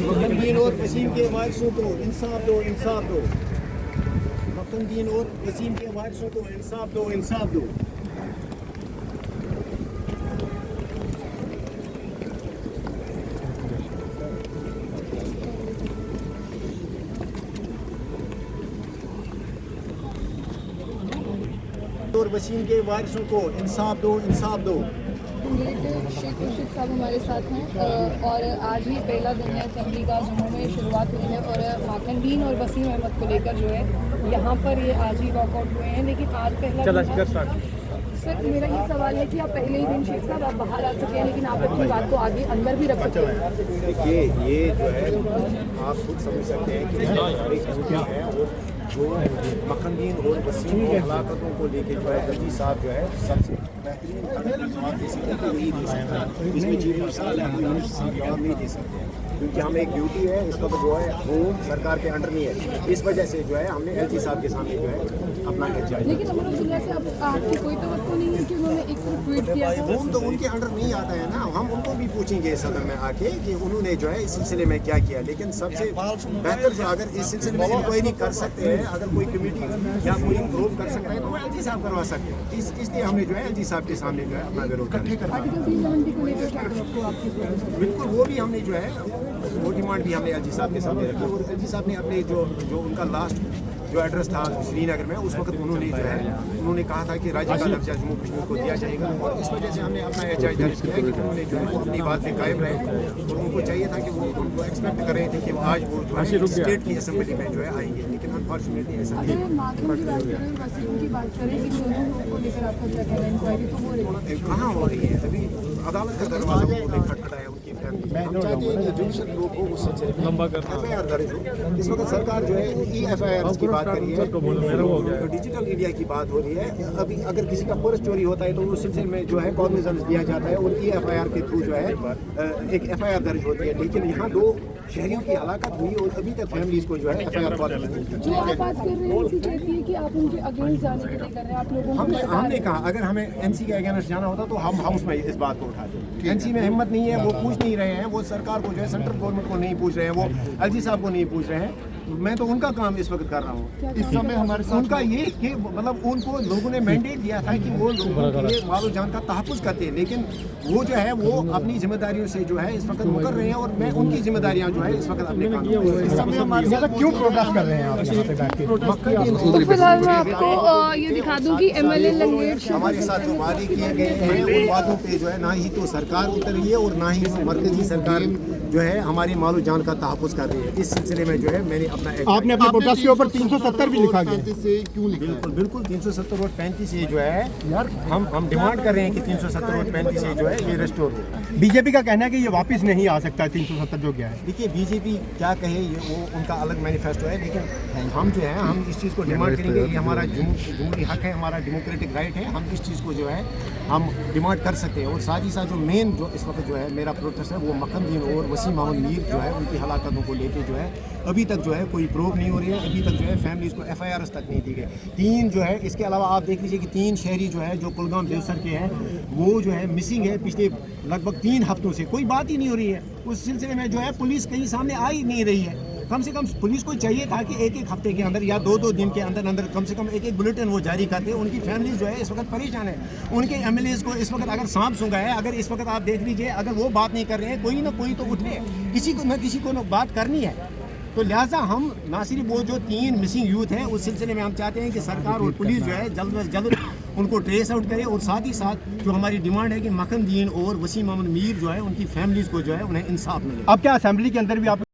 مقدمین اور وسیم کے وارثوں کو انصاف دو، انصاف دو۔ مقدمین اور وسیم کے وارثوں کو انصاف دو، انصاف دو۔ اور وسیم کے وارثوں کو انصاف دو، انصاف دو۔ شیخ خورشید صاحب ہمارے ساتھ ہیں اور آج ہی پہلا دن ہے اسمبلی کا جموں میں شروعات ہوئی ہے اور ماکن بین اور وسیم احمد کو لے کر جو ہے یہاں پر یہ آج ہی واک آؤٹ ہوئے ہیں، لیکن آج پہلا سر میرا یہ سوال ہے کہ آپ پہلے ہی دن شیخ صاحب آپ باہر آ چکے ہیں لیکن آپ اپنی بات کو آگے اندر بھی رکھ سکتے ہیں۔ دیکھیے یہ جو ہے آپ خود سمجھ سکتے ہیں کہ کیا ہے، اور جو مقدمین اور وسیم کی ہلاکتوں کو لے کے جو ہے ججی صاحب جو ہے سب سے بہترین جواب دے سکتے ہیں، وہی دے سکتے ہیں۔ اس میں چیف منسٹر یا کوئی منسٹر صاحب جواب نہیں دے سکتے ہیں، کیونکہ ہم ایک ڈیوٹی ہے اس وقت جو ہے وہ سرکار کے انڈر نہیں ہے، اس وجہ سے جو ہے ہم نے ایل جی صاحب کے سامنے جو ہے اپنا احتجاج۔ لیکن امر اللہ سے آپ کی کوئی توقع نہیں ہے کہ انہوں نے ایک ٹویٹ کیا تھا؟ وہ تو ان کے انڈر نہیں آتا ہے نا، ہم ان کو بھی پوچھیں گے صدر میں آ کے کہ انہوں نے جو ہے اس سلسلے میں کیا کیا، لیکن سب سے بہتر جو اگر اس سلسلے میں انکوائری کر سکتے ہیں، اگر کوئی کمیٹی یا کوئی پروو کر سکتا ہے تو وہ ایل جی صاحب کروا سکتے ہیں، اس لیے ہم نے جو ہے ایل جی صاحب کے سامنے جو ہے اپنا وروھ کیا۔ بالکل وہ بھی ہم نے جو ہے وہ ڈیمانڈ بھی ہم نے ایل جی صاحب کے سامنے رکھی، اور ایل جی صاحب نے اپنے جو ان کا لاسٹ جو ایڈریس تھا سری نگر میں، اس وقت انہوں نے جو ہے انہوں نے کہا تھا کہ راجیہ کا درجہ جموں کشمیر کو دیا جائے گا، اور اس وجہ سے ہم نے اپنا احتجاج درج کیا کہ انہوں نے جو ہے اپنی بات پہ قائم رہے، اور ان کو چاہیے تھا کہ وہ ایکسپیکٹ کر رہے تھے کہ وہ آج وہ جو ہے اسٹیٹ کی اسمبلی میں جو ہے آئیں گے، لیکن انفارچونیٹلی ایسا نہیں۔ کہاں ہو رہی ہے ابھی عدالت کا دروازہ انہوں نے کھٹکھٹایا ان کی فیملی، ہم چاہتے ہیں کہ جوڈیشل روک ہو، اس سلسلے میں ایف آئی آر درج ہو۔ اس وقت سرکار جو ہے ای ایف آئی آر کی بات کر رہی ہے، ڈیجیٹل انڈیا کی بات ہو رہی ہے، ابھی اگر کسی کا پرس چوری ہوتا ہے تو اس سلسلے میں جو ہے کاگنیزنس دیا جاتا ہے اور ای ایف آئی آر کے تھرو جو ہے ایک ایف آئی آر درج ہوتی ہے، لیکن یہاں دو شہریوں کی ہلاکت ہوئی اور ابھی تک فیملیز کو جو ہے ایف آئی آر بات نہیں۔ ہم نے کہا اگر ہمیں این سی کے اگینسٹ جانا ہوتا تو ہم ہاؤس میں اس بات کو اٹھاتے، این سی میں ہمت نہیں ہے، وہ پوچھ نہیں رہے ہیں، وہ سرکار کو جو ہے سینٹرل گورنمنٹ کو نہیں پوچھ رہے ہیں، وہ ایل جی صاحب کو نہیں پوچھ رہے ہیں، میں تو ان کا کام اس وقت کر رہا ہوں۔ اس سمے ہمارے ان کا یہ کہ مطلب ان کو لوگوں نے مینڈیٹ دیا تھا کہ وہ لوگوں کے لیے مال و جان کا تحفظ کرتے ہیں، لیکن وہ جو ہے وہ اپنی ذمہ داریوں سے جو ہے اس وقت مکر رہے ہیں، اور میں ان کی ذمہ داریاں جو ہے اس وقت اپنے کام کیوں پروٹیسٹ کر رہے ہیں آپ یہاں پہ بیٹھ کے؟ فی الحال میں آپ کو یہ دکھا دوں کہ ایم ایل اے لنگیٹ ہمارے ساتھ جو وعدے کیے گئے ہیں ان وعدوں پہ جو ہے نہ ہی تو سرکار اتری ہے اور نہ ہی مرکزی سرکار جو ہے ہماری مال و جان کا تحفظ کر رہی ہے۔ اس سلسلے میں جو ہے میں نے اپنا آپ نے اپنے پروٹیسٹ کے اوپر 370 بھی لکھا گیا، بالکل 370 اور 35 یہ جو ہے ہم ڈیمانڈ کر رہے ہیں کہ 370 اور 35 یہ جو ہے یہ ریسٹور ہو۔ بی جے پی کا کہنا ہے کہ یہ واپس نہیں آ سکتا ہے 370 جو گیا ہے۔ دیکھیے بی جے پی کیا کہے یہ وہ ان کا الگ مینیفیسٹو ہے، لیکن ہم جو ہے ہم اس چیز کو ڈیمانڈ کریں گے، یہ ہمارا جمہوری حق ہے، ہمارا ڈیموکریٹک رائٹ ہے، ہم اس چیز کو جو ہے ہم ڈیمانڈ کر سکتے ہیں۔ اور ساتھ ہی ساتھ جو مین جو اس وقت جو ہے میرا پروٹیسٹ ہے وہ مقدمین اور وسیم احمد میر جو ہے ان کی ہلاکتوں کو لے کے جو ہے ابھی تک جو ہے کوئی پروو نہیں ہو رہی ہے، ابھی تک جو ہے فیملیز کو ایف آئی آرز تک نہیں دی گئی۔ 3 جو ہے اس کے علاوہ آپ دیکھ لیجیے کہ 3 شہری جو ہے جو کلگام دیوسر کے ہیں وہ جو ہے مسنگ ہے پچھلے لگ بھگ 3 ہفتوں سے، کوئی بات ہی نہیں ہو رہی ہے۔ اس سلسلے میں جو ہے پولیس کہیں سامنے آ ہی نہیں رہی ہے، کم سے کم پولیس کو چاہیے تھا کہ ایک ہفتے کے اندر یا 2 دن کے اندر کم سے کم ایک بلیٹن وہ جاری کرتے۔ ان کی فیملیز جو ہے اس وقت پریشان ہے، ان کے ایم ایل ایز کو اس وقت اگر سانپ سونگا ہے، اگر اس وقت آپ دیکھ لیجیے اگر وہ بات نہیں کر رہے ہیں، کوئی نہ کوئی تو اٹھے، کسی کو نہ کسی کو بات کرنی ہے۔ تو لہٰذا ہم نہ صرف وہ جو 3 مسنگ یوتھ ہیں اس سلسلے میں ہم چاہتے ہیں کہ سرکار اور پولیس جو ہے جلد از جلد ان کو ٹریس آؤٹ کرے، اور ساتھ ہی ساتھ جو ہماری ڈیمانڈ ہے کہ مقدمین اور وسیم احمد میر جو ہے ان کی فیملیز کو جو ہے انہیں انصاف ملے۔ اب کیا اسمبلی کے اندر بھی آپ